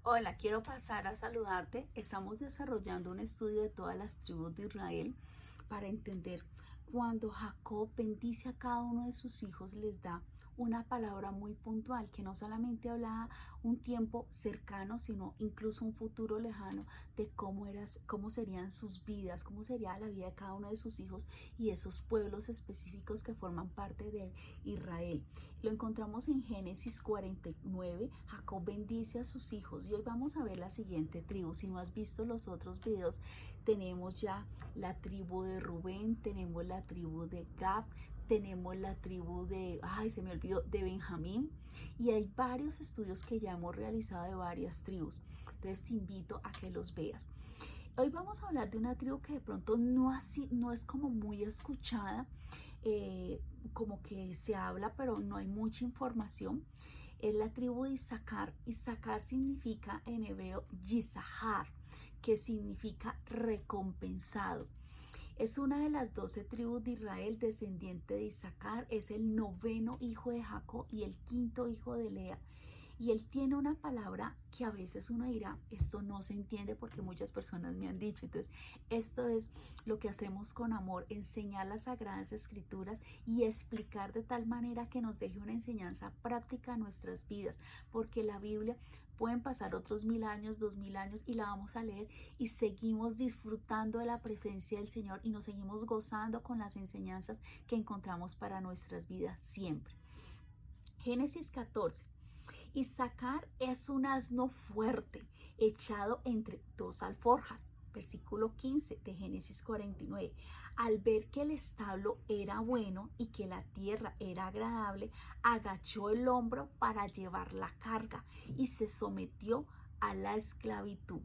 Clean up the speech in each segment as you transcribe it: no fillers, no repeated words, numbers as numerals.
Hola, quiero pasar a saludarte. Estamos desarrollando un estudio de todas las tribus de Israel para entender cuando Jacob bendice a cada uno de sus hijos, les da una palabra muy puntual que no solamente habla un tiempo cercano, sino incluso un futuro lejano de cómo serían sus vidas, cómo sería la vida de cada uno de sus hijos y esos pueblos específicos que forman parte de Israel. Lo encontramos en Génesis 49. Jacob bendice a sus hijos y hoy vamos a ver la siguiente tribu. Si no has visto los otros videos, tenemos ya la tribu de Rubén, tenemos la tribu de Gad, tenemos la tribu de, se me olvidó, de Benjamín, y hay varios estudios que ya hemos realizado de varias tribus. Entonces te invito a que los veas. Hoy vamos a hablar de una tribu que de pronto no es como muy escuchada, como que se habla, pero no hay mucha información. Es la tribu de Isaacar. Isaacar significa en hebreo Yisahar, que significa recompensado. Es una de las 12 tribus de Israel, descendiente de Isaacar. Es el noveno hijo de Jacob y el quinto hijo de Lea. Y él tiene una palabra que a veces uno dirá, esto no se entiende porque muchas personas me han dicho. Entonces, esto es lo que hacemos con amor, enseñar las Sagradas Escrituras y explicar de tal manera que nos deje una enseñanza práctica a nuestras vidas, porque la Biblia pueden pasar otros 1000 años, 2000 años y la vamos a leer y seguimos disfrutando de la presencia del Señor y nos seguimos gozando con las enseñanzas que encontramos para nuestras vidas siempre. Génesis 14. Isaacar es un asno fuerte, echado entre dos alforjas. Versículo 15 de Génesis 49. Al ver que el establo era bueno y que la tierra era agradable, agachó el hombro para llevar la carga y se sometió a la esclavitud.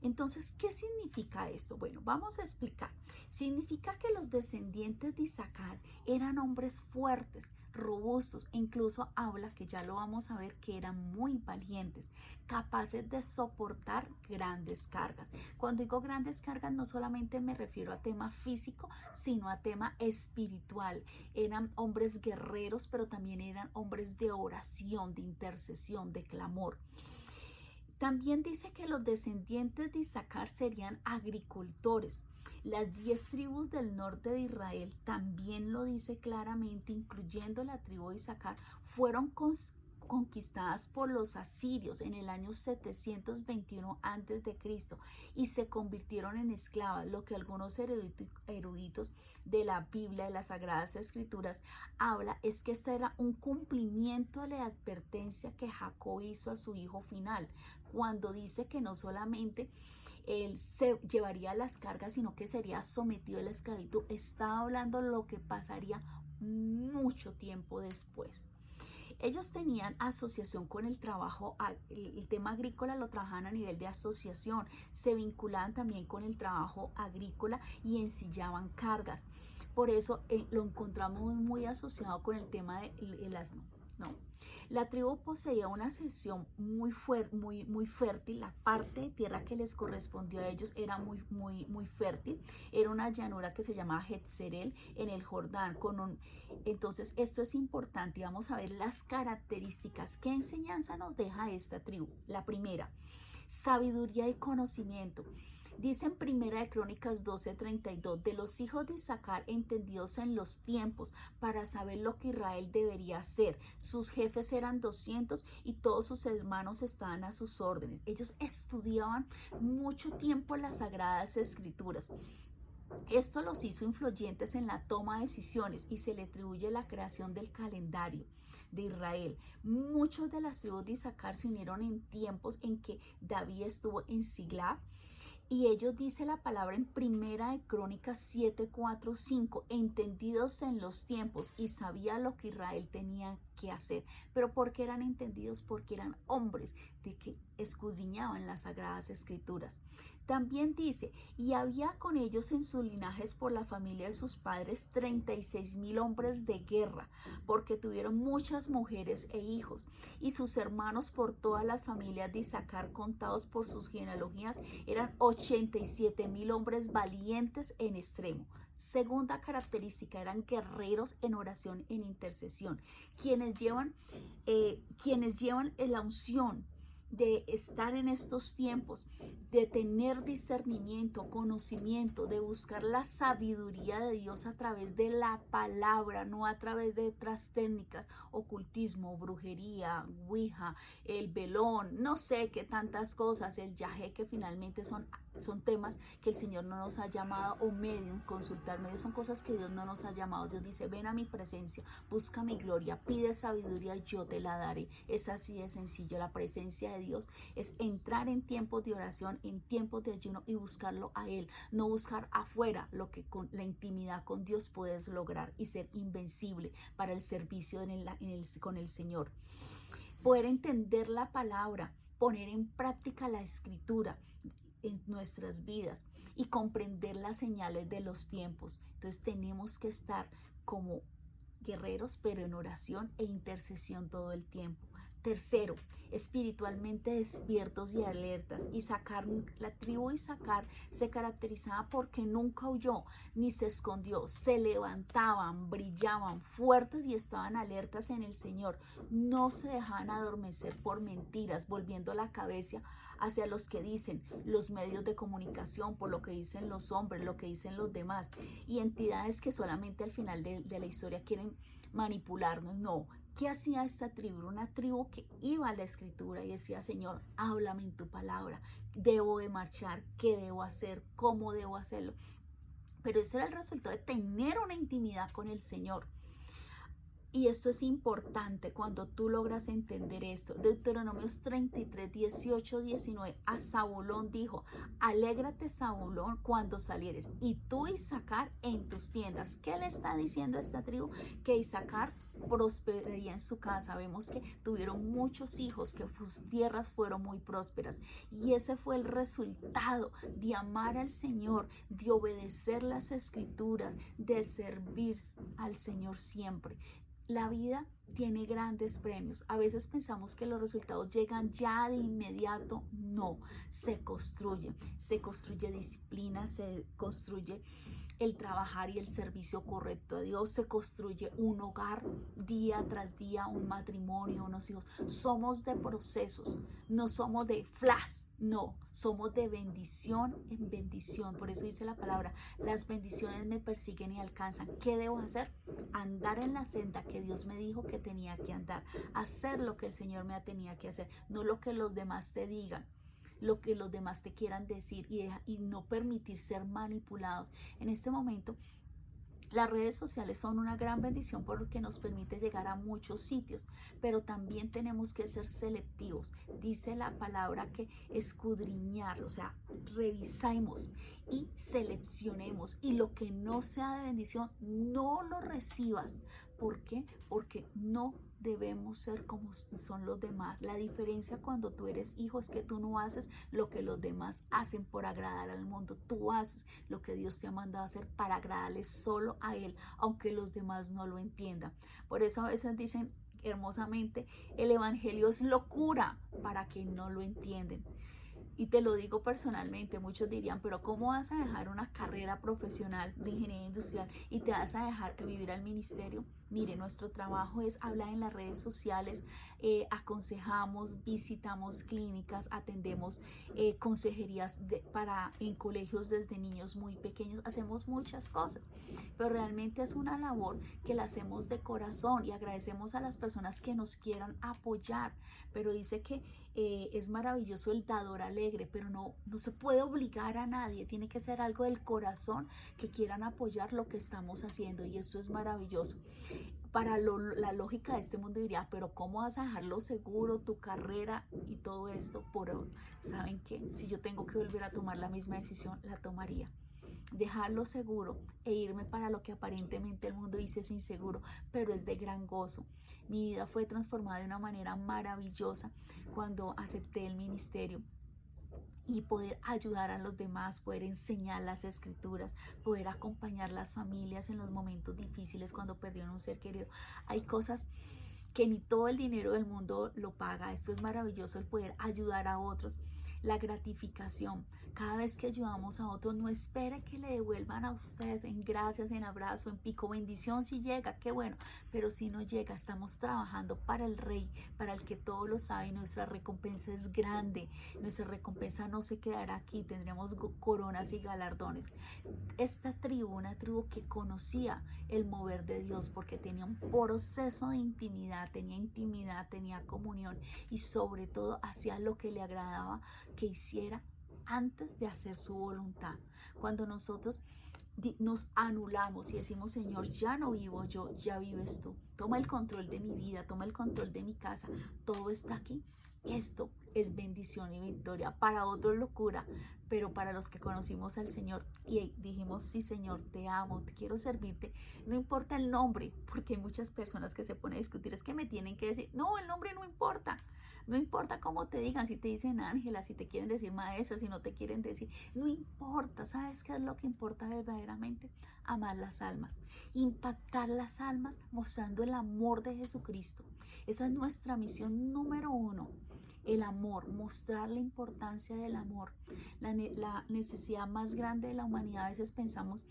Entonces, ¿qué significa esto? Bueno, vamos a explicar. Significa que los descendientes de Isaacar eran hombres fuertes, robustos, e incluso habla, que ya lo vamos a ver, que eran muy valientes, capaces de soportar grandes cargas. Cuando digo grandes cargas, no solamente me refiero a tema físico, sino a tema espiritual. Eran hombres guerreros, pero también eran hombres de oración, de intercesión, de clamor. También dice que los descendientes de Isaacar serían agricultores. Las 10 tribus del norte de Israel, también lo dice claramente, incluyendo la tribu de Isaacar, fueron conquistadas por los asirios en el año 721 a.C. y se convirtieron en esclavas, lo que algunos eruditos de la Biblia, de las Sagradas Escrituras, habla es que este era un cumplimiento de la advertencia que Jacob hizo a su hijo final, cuando dice que no solamente él se llevaría las cargas, sino que sería sometido a la esclavitud. Está hablando de lo que pasaría mucho tiempo después. Ellos tenían asociación con el trabajo, el tema agrícola lo trabajaban a nivel de asociación, se vinculaban también con el trabajo agrícola y ensillaban cargas. Por eso lo encontramos muy asociado con el tema del asno. No. La tribu poseía una sección muy fértil. La parte de tierra que les correspondió a ellos era muy fértil. Era una llanura que se llamaba Jezreel en el Jordán. Entonces, esto es importante y vamos a ver las características. ¿Qué enseñanza nos deja esta tribu? La primera, sabiduría y conocimiento. Dice en Primera de Crónicas 12:32, de los hijos de Isaacar entendidos en los tiempos para saber lo que Israel debería hacer. Sus jefes eran 200 y todos sus hermanos estaban a sus órdenes. Ellos estudiaban mucho tiempo las Sagradas Escrituras. Esto los hizo influyentes en la toma de decisiones y se le atribuye la creación del calendario de Israel. Muchos de las tribus de Isaacar se unieron en tiempos en que David estuvo en Siglag. Y ellos, dice la palabra en Primera de Crónicas 7:4-5, entendidos en los tiempos y sabía lo que Israel tenía que hacer. Pero ¿por qué eran entendidos? Porque eran hombres de que escudriñaban las Sagradas Escrituras. También dice, y había con ellos en sus linajes por la familia de sus padres 36,000 hombres de guerra, porque tuvieron muchas mujeres e hijos, y sus hermanos por todas las familias de Isaacar contados por sus genealogías eran 87,000 hombres valientes en extremo. Segunda característica, eran guerreros en oración, en intercesión, quienes llevan la unción de estar en estos tiempos, de tener discernimiento, conocimiento, de buscar la sabiduría de Dios a través de la palabra, no a través de otras técnicas, ocultismo, brujería, ouija, el velón, no sé qué tantas cosas, el yagé, que finalmente son temas que el Señor no nos ha llamado, o medium, consultar medios, son cosas que Dios no nos ha llamado. Dios dice, ven a mi presencia, busca mi gloria, pide sabiduría, yo te la daré. Es así de sencillo. La presencia de Dios es entrar en tiempos de oración, en tiempos de ayuno, y buscarlo a Él, no buscar afuera lo que con la intimidad con Dios puedes lograr y ser invencible para el servicio con el Señor. Poder entender la palabra, poner en práctica la escritura en nuestras vidas y comprender las señales de los tiempos. Entonces tenemos que estar como guerreros, pero en oración e intercesión todo el tiempo. Tercero, espiritualmente despiertos y alertas. La tribu Isaacar se caracterizaba porque nunca huyó ni se escondió. Se levantaban, brillaban fuertes y estaban alertas en el Señor. No se dejaban adormecer por mentiras, volviendo la cabeza hacia los que dicen los medios de comunicación, por lo que dicen los hombres, lo que dicen los demás, y entidades que solamente al final de la historia quieren manipularnos. No. ¿Qué hacía esta tribu? Una tribu que iba a la escritura y decía, Señor, háblame en tu palabra, debo de marchar, ¿qué debo hacer? ¿Cómo debo hacerlo? Pero ese era el resultado de tener una intimidad con el Señor. Y esto es importante cuando tú logras entender esto. Deuteronomios 33, 18, 19. A Zabulón dijo, alégrate Zabulón cuando salieres, y tú Isaacar en tus tiendas. ¿Qué le está diciendo a esta tribu? Que Isaacar prosperaría en su casa. Vemos que tuvieron muchos hijos, que sus tierras fueron muy prósperas. Y ese fue el resultado de amar al Señor, de obedecer las escrituras, de servir al Señor siempre. La vida tiene grandes premios. A veces pensamos que los resultados llegan ya de inmediato. No, se construye disciplina, se construye el trabajar y el servicio correcto a Dios, se construye un hogar día tras día, un matrimonio, unos hijos. Somos de procesos, no somos de flash, no, somos de bendición en bendición. Por eso dice la palabra, las bendiciones me persiguen y alcanzan. ¿Qué debo hacer? Andar en la senda que Dios me dijo que tenía que andar, hacer lo que el Señor me tenía que hacer, no lo que los demás te digan, lo que los demás te quieran decir, y no permitir ser manipulados. En este momento las redes sociales son una gran bendición porque nos permite llegar a muchos sitios, pero también tenemos que ser selectivos. Dice la palabra que escudriñar, o sea, revisemos y seleccionemos, y lo que no sea de bendición no lo recibas. ¿Por qué? Porque no debemos ser como son los demás. La diferencia cuando tú eres hijo es que tú no haces lo que los demás hacen por agradar al mundo. Tú haces lo que Dios te ha mandado a hacer para agradarle solo a Él, aunque los demás no lo entiendan. Por eso a veces dicen hermosamente, el evangelio es locura para quien no lo entienden. Y te lo digo personalmente, muchos dirían, pero ¿cómo vas a dejar una carrera profesional de ingeniería industrial y te vas a dejar vivir al ministerio? Mire, nuestro trabajo es hablar en las redes sociales, aconsejamos, visitamos clínicas, atendemos consejerías en colegios desde niños muy pequeños, hacemos muchas cosas, pero realmente es una labor que la hacemos de corazón y agradecemos a las personas que nos quieran apoyar, pero dice que es maravilloso el dador alegre, pero no se puede obligar a nadie, tiene que ser algo del corazón, que quieran apoyar lo que estamos haciendo, y esto es maravilloso. Para la lógica de este mundo diría, pero ¿cómo vas a dejarlo seguro, tu carrera y todo esto? ¿Saben qué? Si yo tengo que volver a tomar la misma decisión, la tomaría. Dejarlo seguro e irme para lo que aparentemente el mundo dice es inseguro, pero es de gran gozo. Mi vida fue transformada de una manera maravillosa cuando acepté el ministerio, y poder ayudar a los demás, poder enseñar las escrituras, poder acompañar las familias en los momentos difíciles cuando perdieron un ser querido. Hay cosas que ni todo el dinero del mundo lo paga. Esto es maravilloso, el poder ayudar a otros. la gratificación. Cada vez que ayudamos a otros, no espere que le devuelvan a usted en gracias, en abrazo, en pico, bendición. Si llega, qué bueno, pero si no llega, estamos trabajando para el Rey, para el que todo lo sabe, y nuestra recompensa es grande. Nuestra recompensa no se quedará aquí, tendremos coronas y galardones. Esta tribu, una tribu que conocía el mover de Dios, porque tenía un proceso de intimidad, tenía comunión, y sobre todo hacía lo que le agradaba que hiciera antes de hacer su voluntad. Cuando nosotros nos anulamos y decimos, Señor, ya no vivo yo, ya vives tú. Toma el control de mi vida, toma el control de mi casa, todo está aquí. Esto es bendición y victoria. Para otros locura, pero para los que conocimos al Señor y dijimos, sí, Señor, te amo, te quiero servirte, no importa el nombre, porque hay muchas personas que se ponen a discutir, es que me tienen que decir, no, el nombre no importa. No importa cómo te digan, si te dicen Ángela, si te quieren decir maestra, si no te quieren decir, no importa. ¿Sabes qué es lo que importa verdaderamente? Amar las almas, impactar las almas mostrando el amor de Jesucristo. Esa es nuestra misión número 1. El amor, mostrar la importancia del amor, la necesidad más grande de la humanidad. A veces pensamos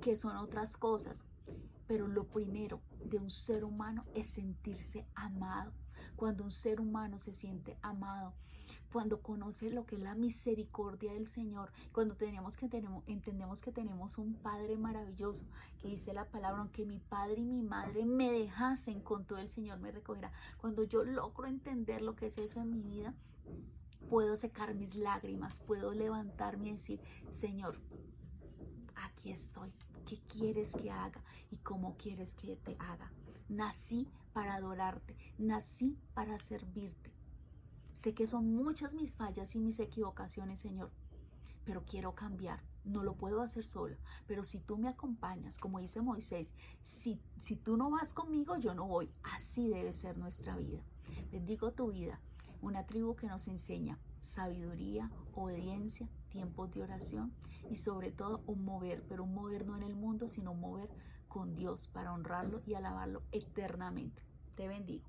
que son otras cosas, pero lo primero de un ser humano es sentirse amado. Cuando un ser humano se siente amado, cuando conoce lo que es la misericordia del Señor, cuando entendemos que tenemos un Padre maravilloso, que dice la palabra, aunque mi padre y mi madre me dejasen, con todo el Señor me recogerá. Cuando yo logro entender lo que es eso en mi vida, puedo secar mis lágrimas, puedo levantarme y decir, Señor, aquí estoy. ¿Qué quieres que haga y cómo quieres que te haga? Nací para adorarte, nací para servirte. Sé que son muchas mis fallas y mis equivocaciones, Señor, pero quiero cambiar. No lo puedo hacer solo, pero si tú me acompañas, como dice Moisés, si tú no vas conmigo, yo no voy. Así debe ser nuestra vida. Bendigo tu vida, una tribu que nos enseña sabiduría, obediencia, tiempos de oración y sobre todo un mover, pero un mover no en el mundo, sino un mover con Dios para honrarlo y alabarlo eternamente. Te bendigo.